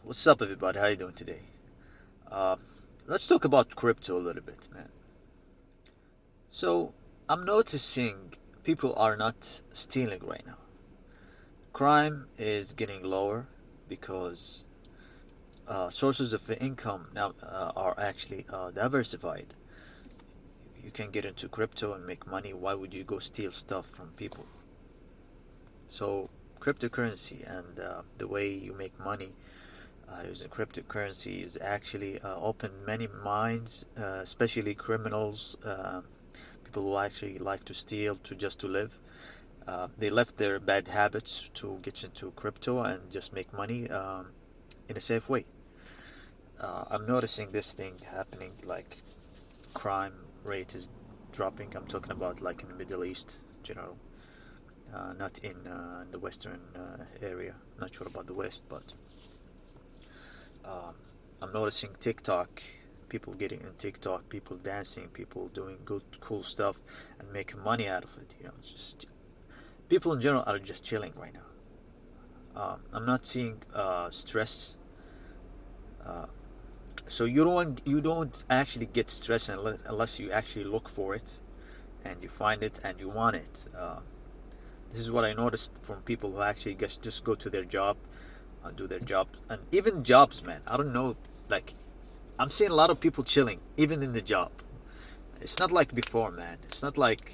What's up, everybody? How you doing today? Uh, let's talk about crypto a little bit, man. So, I'm noticing people are not stealing right now. Crime is getting lower because sources of income now are actually diversified. You can get into crypto and make money. Why would you go steal stuff from people? So, cryptocurrency and the way you make money using cryptocurrency is actually opened many minds, especially criminals, people who actually like to steal to just to live. They left their bad habits to get into crypto and just make money in a safe way. I'm noticing this thing happening, like crime rate is dropping. I'm talking about like in the Middle East in general, not in the Western area. Not sure about the West, but um, I'm noticing TikTok, people getting in TikTok, people dancing, people doing good, cool stuff, and making money out of it. Just people in general are just chilling right now. I'm not seeing stress. Uh, so you don't actually get stress unless you actually look for it and you find it and you want it. This is what I noticed from people who actually just go to their job, do their job, and even jobs, man. I don't know, like I'm seeing a lot of people chilling, even in the job. It's not like before, man. It's not like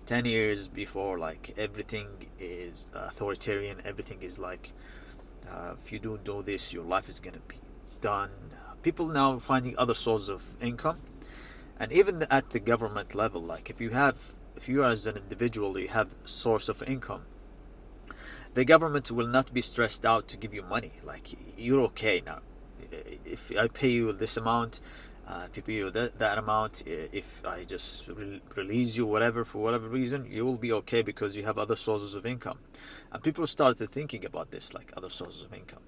10 years before, like everything is authoritarian. Everything is like, if you don't do this, your life is gonna be done. People now finding other sources of income, and even at the government level, like if you as an individual, you have a source of income, the government will not be stressed out to give you money. Like you're okay now. If I pay you this amount, if you pay you that amount, if I just release you whatever for whatever reason, you will be okay because you have other sources of income. And people started thinking about this, like other sources of income.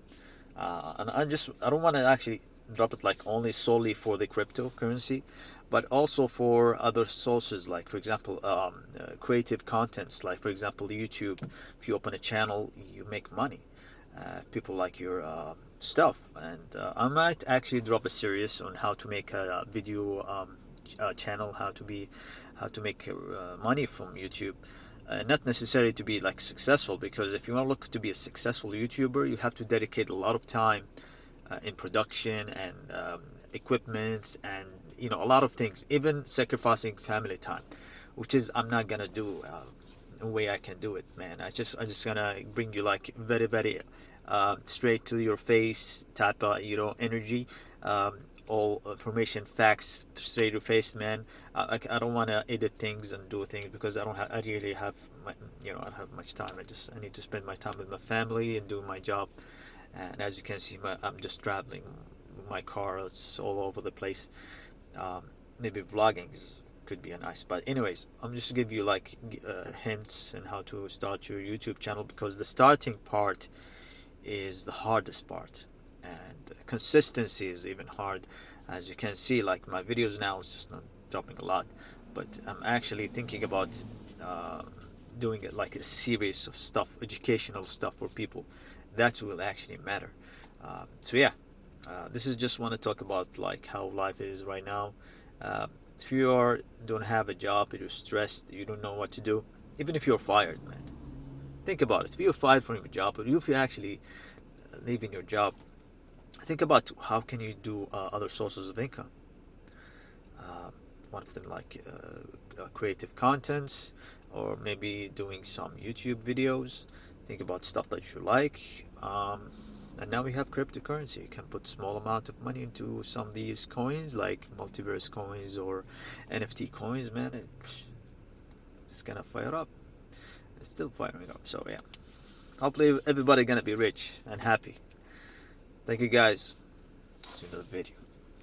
And I don't want to actually drop it like only solely for the cryptocurrency, but also for other sources, like for example creative contents, like for example YouTube. If you open a channel, you make money. People like your stuff, and I might actually drop a series on how to make a video channel, how to make money from YouTube. Not necessarily to be like successful, because if you want to look to be a successful YouTuber, you have to dedicate a lot of time in production and equipment, and a lot of things, even sacrificing family time, which is I'm not gonna do. No way I can do it, man. I just gonna bring you like very very straight to your face type of energy. All information, facts, straight to your face, man. I don't want to edit things and do things because I really have I don't have much time. I need to spend my time with my family and doing my job. And as you can see, I'm just traveling. My car, it's all over the place. Um, Maybe vlogging could be a nice. But anyways, I'm just give you like hints on how to start your YouTube channel, because the starting part is the hardest part, and consistency is even hard. As you can see, like my videos now is just not dropping a lot, but I'm actually thinking about uh, doing it like a series of stuff, educational stuff for people. That will actually matter. So yeah, this is just want to talk about like how life is right now. uh, if you don't have a job, you're stressed, you don't know what to do, even if you're fired, man, think about it. If you're fired from your job, or if you're actually leaving your job, think about how can you do other sources of income. uh, One of them like creative contents, or maybe doing some YouTube videos. Think about stuff that you like. And now we have cryptocurrency. You can put small amount of money into some of these coins, like multiverse coins or NFT coins. Man, it's gonna fire up. It's still firing up. So yeah, hopefully everybody gonna be rich and happy. Thank you guys. See you in the video.